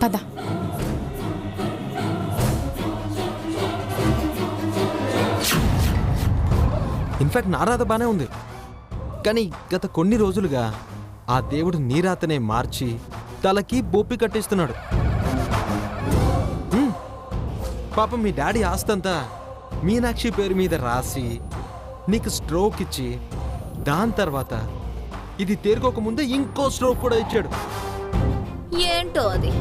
పద. ఇన్ఫాక్ట్ నా రాత బానే ఉంది, కానీ గత కొన్ని రోజులుగా ఆ దేవుడు నీ రాతనే మార్చి తలకి బొప్పి కట్టిస్తున్నాడు. పాపం మీ డాడీ ఆస్తంతా మీనాక్షి పేరు మీద రాసి నీకు స్ట్రోక్ ఇచ్చి దాని తర్వాత ఇది తేరుకోకముందే ఇంకో స్ట్రోక్ కూడా ఇచ్చాడు. ఏంటో అది?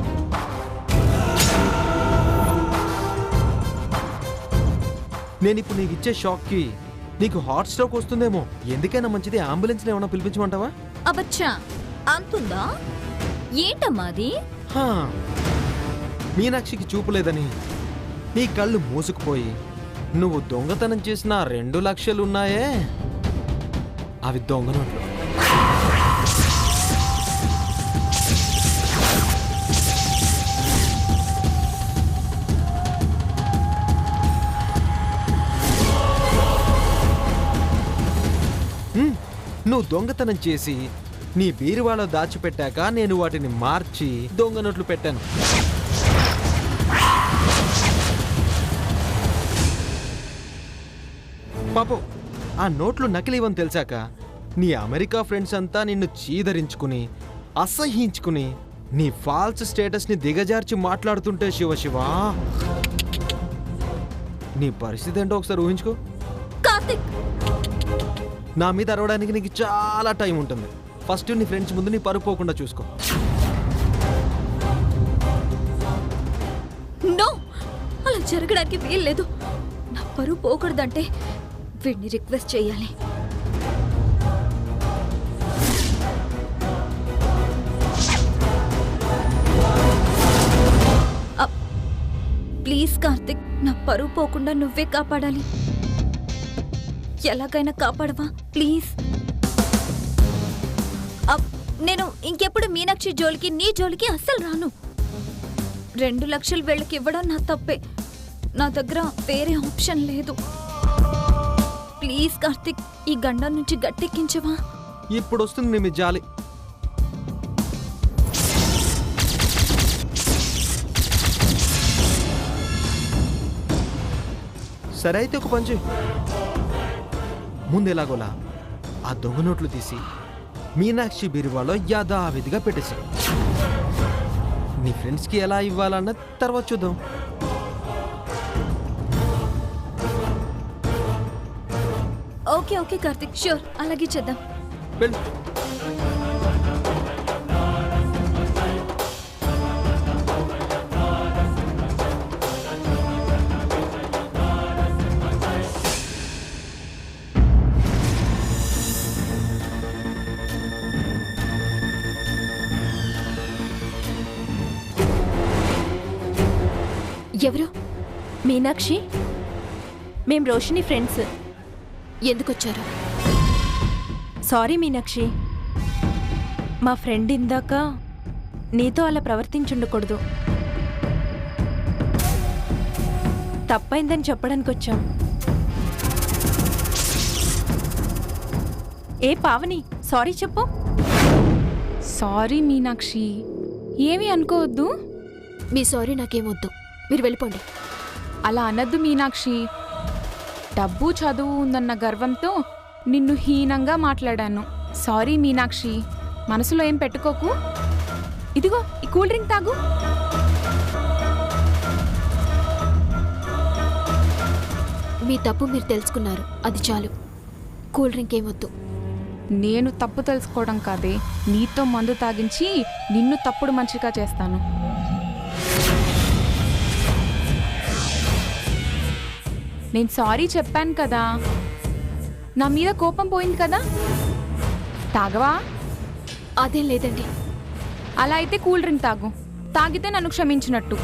నేను ఇప్పుడు నీకు ఇచ్చే షాక్కి నీకు హార్ట్ స్ట్రోక్ వస్తుందేమో. ఎందుకైనా మంచిది అంబులెన్స్ ఏమైనా పిలిపించమంటావా? అబ్బచ్చా, అంతుందా? ఏంటమ్మా అది? మీనాక్షికి చూపులేదని నీ కళ్ళు మూసుకుపోయి నువ్వు దొంగతనం చేసిన 2 లక్షలు ఉన్నాయే, అవి దొంగ నోట్లు. నువ్వు దొంగతనం చేసి నీ బీరువాలో దాచిపెట్టాక నేను వాటిని మార్చి దొంగ నోట్లు పెట్టాను. పాపం ఆ నోట్లు నకిలీవని తెలిసాక నీ అమెరికా ఫ్రెండ్స్ అంతా నిన్ను చీదరించుకుని అసహ్యించుకుని నీ ఫాల్స్ స్టేటస్ని దిగజార్చి మాట్లాడుతుంటే శివ నీ పరిస్థితి ఏంటో ఒకసారి ఊహించుకో. కార్తిక్, నా మీద అరవడానికి నీకు చాలా టైం ఉంటుంది. ఫస్ట్ నీ ఫ్రెండ్స్ ముందు నీ పరుగు పోకుండా చూసుకో. నో, అలా జరగడానికి వీల్లేదు. నా పరువు పోకూడదంటే వీడిని రిక్వెస్ట్ చేయాలి. ప్లీజ్ కార్తిక్, నా పరువు పోకుండా నువ్వే కాపాడాలి. ఎలాగైనా కాపాడవా ప్లీజ్. నేను ఇంకెప్పుడు మీనాక్షి జోలికి నీ జోలికి అస్సలు రాను. 2 లక్షలు వీళ్ళకి ఇవ్వడం నా తప్పే. నా దగ్గర వేరే ఆప్షన్ లేదు. ప్లీజ్ కార్తిక్, ఈ గండం నుంచి గట్టెక్కించవా? ఇప్పుడు వస్తుంది నీ జాలి. సరే అయితే ఒక పంచి ముందెలాగోలా ఆ దొంగ నోట్లు తీసి మీనాక్షి బీరువాలో యథావిధిగా పెట్టేసి నీ ఫ్రెండ్స్కి ఎలా ఇవ్వాలన్న తర్వాత చూద్దాం. ఓకే ఓకే కార్తిక్, ష్యూర్, అలాగే చేద్దాం. వెళ్ళు. ఎవరు? మీనాక్షి, మేం రోషిని ఫ్రెండ్స్. ఎందుకొచ్చారు? సారీ మీనాక్షి, మా ఫ్రెండ్ ఇందాక నీతో అలా ప్రవర్తించుండకూడదు. తప్పైందని చెప్పడానికి వచ్చాం. ఏ పావని, సారీ చెప్పు. సారీ మీనాక్షి, ఏమీ అనుకోవద్దు. మీ సారీ నాకేమొద్దు, మీరు వెళ్ళిపోండి. అలా అనద్దు మీనాక్షి. డబ్బు చదువు ఉందన్న గర్వంతో నిన్ను హీనంగా మాట్లాడాను. సారీ మీనాక్షి, మనసులో ఏం పెట్టుకోకు. ఇదిగో ఈ కూల్ డ్రింక్ తాగు. మీ తప్పు మీరు తెలుసుకున్నారు, అది చాలు. కూల్ డ్రింక్ ఏమొద్దు. నేను తప్పు తెలుసుకోవడం కాదే, నీతో మందు తాగించి నిన్ను తప్పుడు మనిషిగా చేస్తాను. నేను సారీ చెప్పాను కదా, నా మీద కోపం పోయింది కదా. తాగవా? అదేం లేదండి. అలా అయితే కూల్ డ్రింక్ తాగు. తాగితే నన్ను క్షమించినట్టు.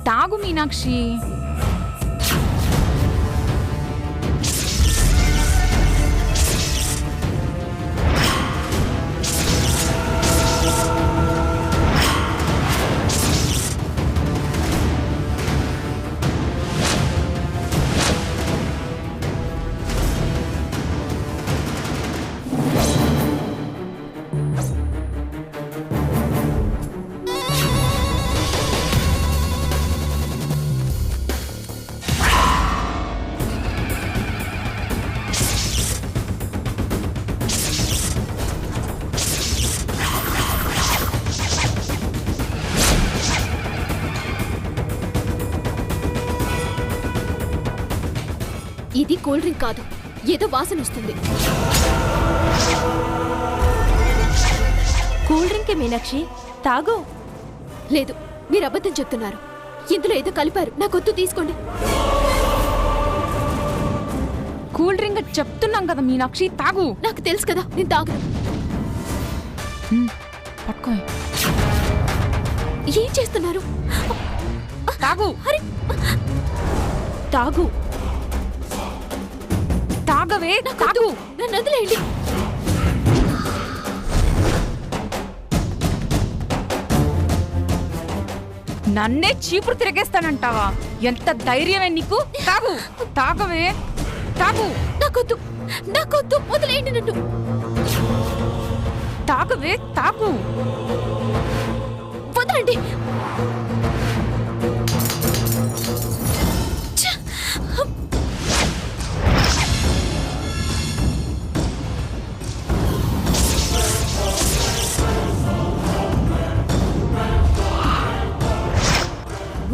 తాగు మీనాక్షి. ఇది కూల్ డ్రింక్ కాదు, ఏదో వాసన వస్తుంది. కూల్ డ్రింకే మీనాక్షి, తాగు. లేదు, మీరు అబద్ధం చెప్తున్నారు. ఇందులో ఏదో కలిపారు. నాకొద్దు, తీసుకోండి. కూల్ డ్రింక్ చెప్తున్నాం కదా మీనాక్షి, తాగు. నాకు తెలుసు కదా, నేను తాగను. పట్టుకో, ఏం చేస్తున్నారు? తాగు. అరే, తాగు. తాగవే, తాగు. నన్ను వదిలేయండి. నన్నే చీపురు తిరిగేస్తానంటావా? ఎంత ధైర్యమే నీకు? తాగు, తాగవే, తాగు. నాకొద్దు, నాకొద్దు, వదిలేయండి నన్ను. తాగవే, తాగు. వదలండి. ఛ!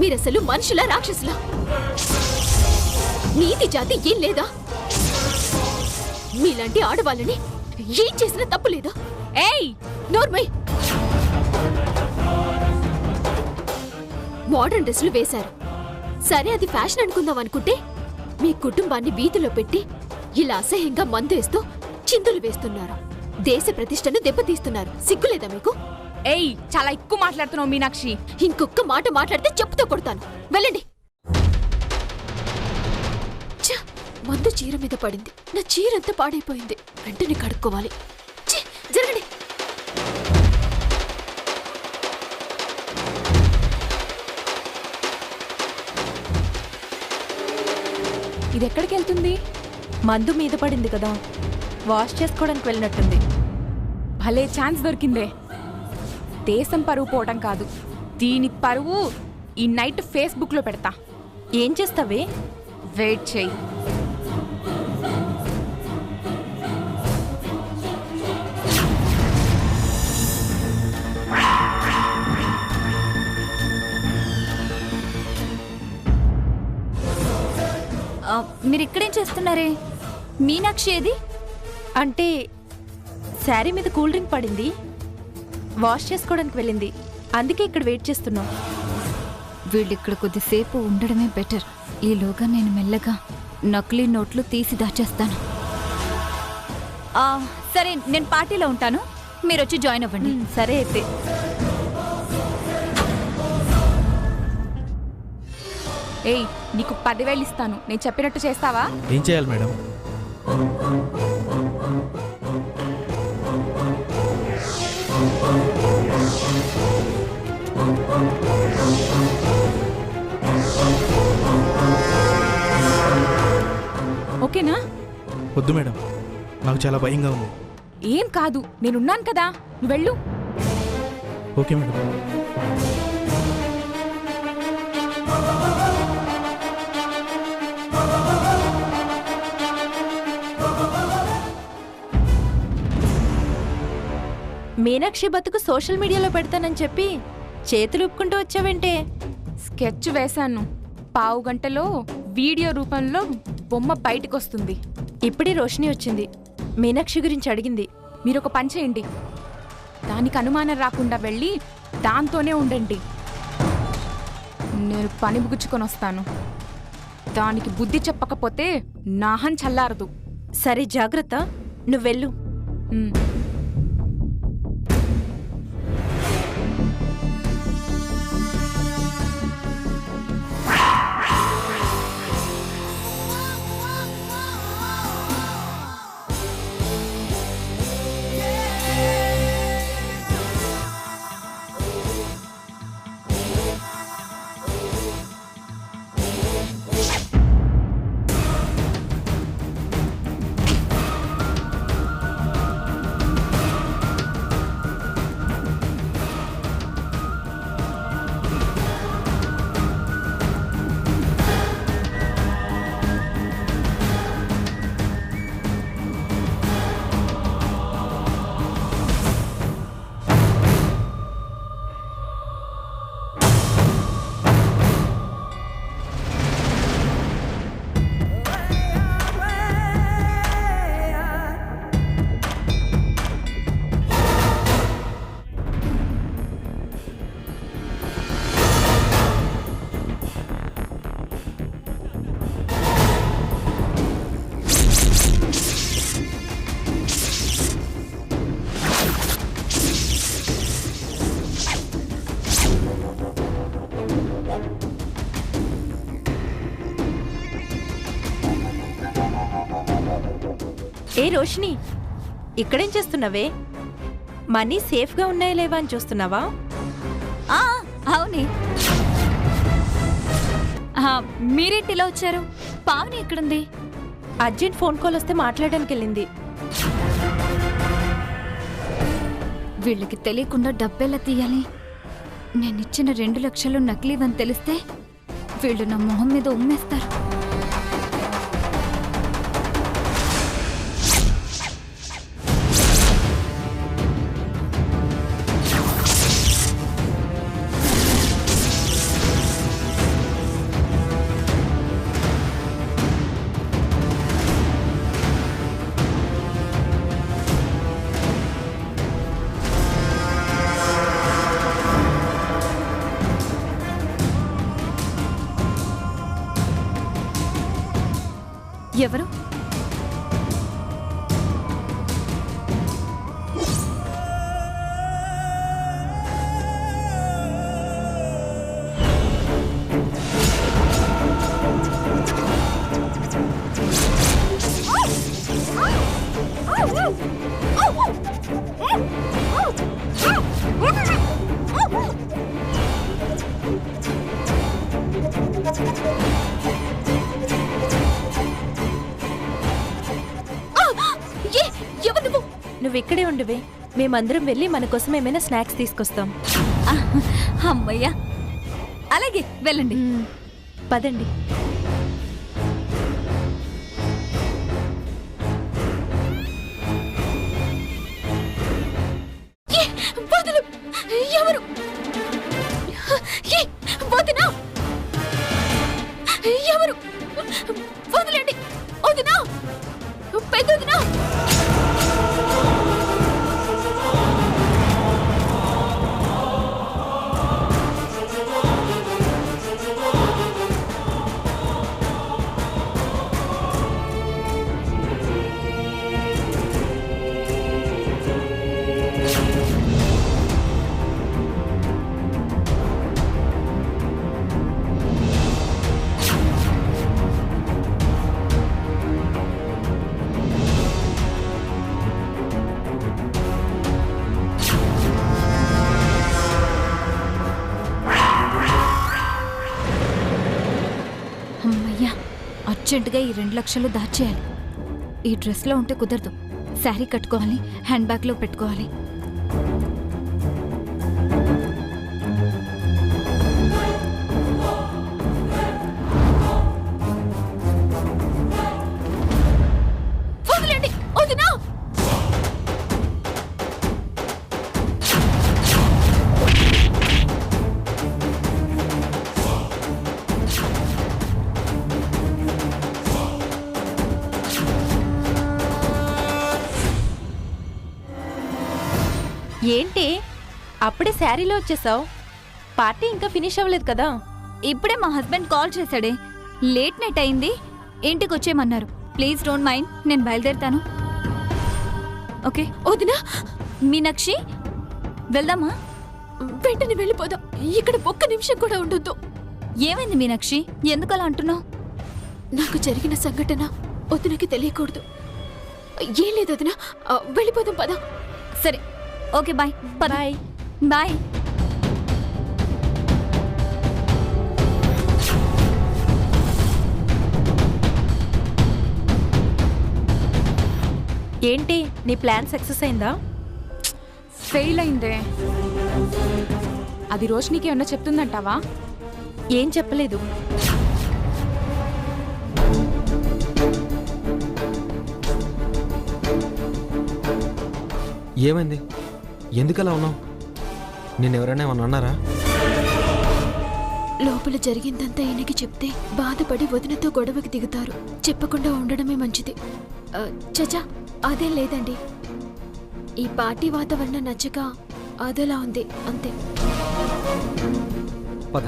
మీరసలు మనుషులా, రాక్షసులా? నీతి జాతి ఏం లేదా? మీలాంటి ఆడవాళ్ళని ఏం చేసినా తప్పు లేదా? ఏయ్, నోర్మై! మోడర్న్ డ్రెస్సులు వేశారు, సరే అది ఫ్యాషన్ అనుకుందాం అనుకుంటే మీ కుటుంబాన్ని వీధిలో పెట్టి ఇలా అసహ్యంగా మందేస్తూ చిందులు వేస్తున్నారు. దేశ ప్రతిష్టను దెబ్బతీస్తున్నారు. సిగ్గులేదా మీకు? ఏయ్, చాలా ఎక్కువ మాట్లాడుతున్నావు మీనాక్షి. ఇంకొక్క మాట మాట్లాడితే చెప్పుతో కొడతాను. వెళ్ళండి. ఛ! మందు చీర మీద పడింది. నా చీరంతా పాడైపోయింది. వెంటనే కడుక్కోవాలి. ఛీ! జరగండి. ఇది ఎక్కడికి వెళ్తుంది? మందు మీద పడింది కదా, వాష్ చేసుకోవడానికి వెళ్ళినట్టుంది. భలే ఛాన్స్ దొరికిందే. దేశం పరువు పోవటం కాదు, దీని పరువు ఈ నైట్ ఫేస్బుక్లో పెడతా. ఏం చేస్తావే? వెయిట్ చెయ్యి. మీరు ఇక్కడేం చేస్తున్నారే? మీనాక్షి ఏది? అంటే శారీ మీద కూల్ డ్రింక్ పడింది, వాష్ చేసుకోవడానికి వెళ్ళింది. అందుకే ఇక్కడ వెయిట్ చేస్తున్నాం. వీళ్ళిక్కడ కొద్దిసేపు ఉండడమే బెటర్. ఈలోగా నేను మెల్లగా నకిలీ నోట్లు తీసి దాచేస్తాను. సరే, నేను పార్టీలో ఉంటాను, మీరు వచ్చి జాయిన్ అవ్వండి. సరే అయితే. ఏయ్, నీకు 10,000 ఇస్తాను, నేను చెప్పినట్టు చేస్తావా? ఏం చేయాలి మేడం? ఓకేనా? వద్దు మేడం, నాకు చాలా భయంగా ఉంది. ఏం కాదు, నేనున్నాను కదా, నువ్వు వెళ్ళు. Okay madam. మీనాక్షి బతుకు సోషల్ మీడియాలో పెడతానని చెప్పి చేతులు ఊపుకుంటూ వచ్చావేంటే? స్కెచ్ వేశాను, 15 గంటలో వీడియో రూపంలో బొమ్మ బయటకు వస్తుంది. ఇప్పుడే రోషిని వచ్చింది, మీనాక్షి గురించి అడిగింది. మీరు ఒక పని చేయండి, దానికి అనుమానం రాకుండా వెళ్ళి దాంతోనే ఉండండి. నేను పని ముగుచ్చుకొని వస్తాను. దానికి బుద్ధి చెప్పకపోతే నాహం చల్లారదు. సరే, జాగ్రత్త, నువ్వెళ్ళు. ఉమ్. ఏ రోషిని, ఇక్కడేం చేస్తున్నావే? మనీ సేఫ్గా ఉన్నాయా లేవా అని చూస్తున్నావా? ఆ, అవునే. మీరేంటిలా వచ్చారు? పావని ఎక్కడుంది? అర్జెంట్ ఫోన్ కాల్ వస్తే మాట్లాడడానికి వెళ్ళింది. వీళ్ళకి తెలియకుండా డబ్బెలా తీయాలి? నేనిచ్చిన 2 లక్షలు నకిలీవని తెలిస్తే వీళ్ళు నా మొహం మీద ఉమ్మేస్తారు. ఎవరు? నువ్వు ఇక్కడే ఉండివే, మేమందరం వెళ్ళి మన కోసం ఏమైనా స్నాక్స్ తీసుకొస్తాం. అమ్మయ్యా, అలాగే వెళ్ళండి. పదండి. ఎవరు? ఎవరు? వదలండి. వదినా, పెద్దదినా. అర్జెంటుగా ఈ 2 లక్షలు దాచేయాలి. ఈ డ్రెస్లో ఉంటే కుదరదు. శారీ కట్టుకోవాలి, హ్యాండ్ బ్యాగ్లో పెట్టుకోవాలి. వదలండి, వదినా. ఏంటి అప్పుడే శారీలో వచ్చేసావు? పార్టీ ఇంకా ఫినిష్ అవ్వలేదు కదా? ఇప్పుడే మా హస్బెండ్ కాల్ చేశాడే. లేట్ నైట్ అయింది, ఇంటికి వచ్చేయమన్నారు. ప్లీజ్ డోంట్ మైండ్, నేను బయలుదేరుతాను. ఓకే వదినా. మీనాక్షి, వెళ్దామా? వెంటనే వెళ్ళిపోదాం. ఇక్కడ ఒక్క నిమిషం కూడా ఉండొద్దు. ఏమైంది మీనాక్షి, ఎందుకు అలా అంటున్నావు? నాకు జరిగిన సంఘటన వదినకి తెలియకూడదు. ఏం లేదు వదినా, వెళ్ళిపోదాం పద. సరే ఓకే, బాయ్. Bye bye. ఏంటి నీ ప్లాన్ సక్సెస్ అయిందా? ఫెయిల్ అయిందే. అది రోషినికి ఏమన్నా చెప్తుందంటావా? ఏం చెప్పలేదు. ఏమైంది? ఎందుకలా ఉన్నావు? నేను ఎవరైనా ఏమన్నా అన్నారా? లోపల జరిగిందంతా ఈయనకి చెప్తే బాధపడి వదినతో గొడవకి దిగుతారు. చెప్పకుండా ఉండడమే మంచిది. చచా, అదేం లేదండి. ఈ పార్టీ వాతావరణం నచ్చక అదోలా ఉంది అంతే. పద.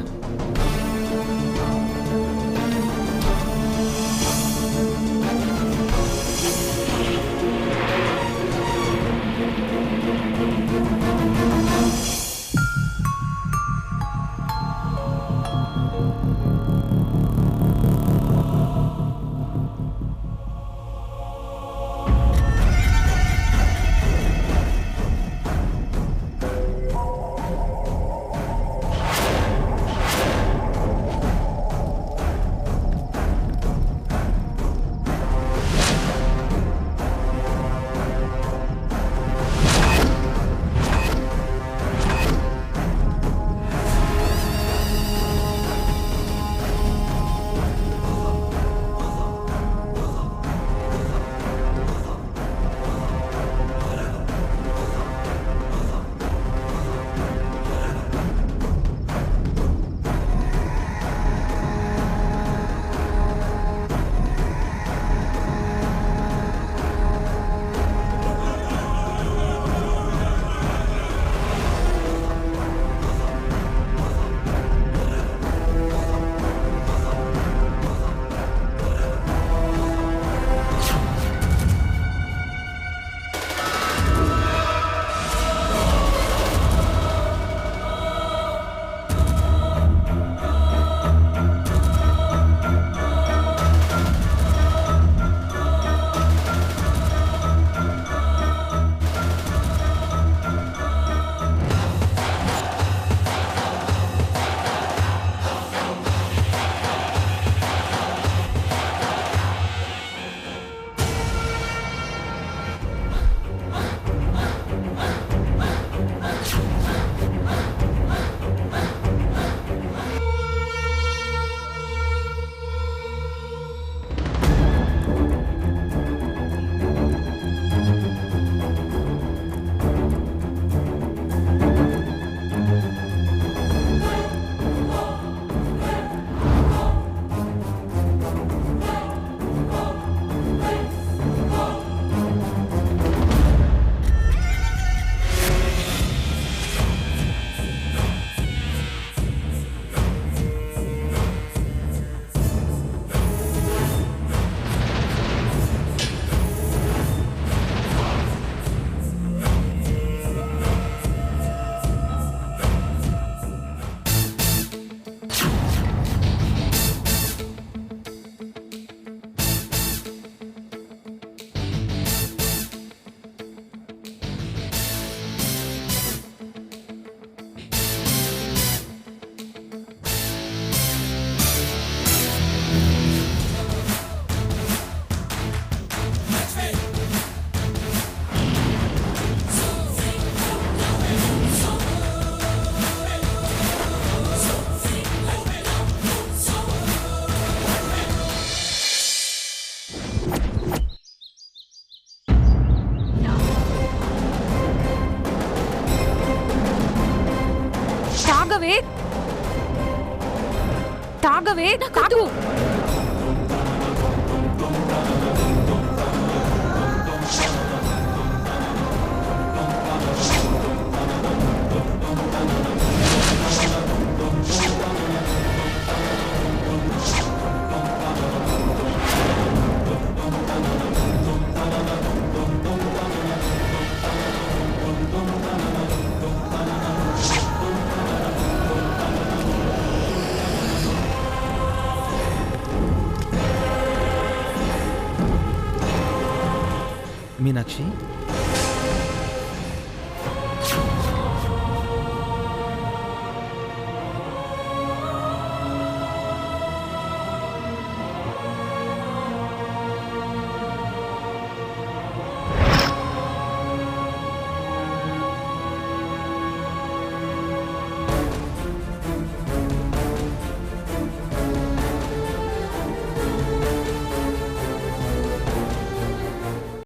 తాగవే తాగవే తాగు. మీనాక్షి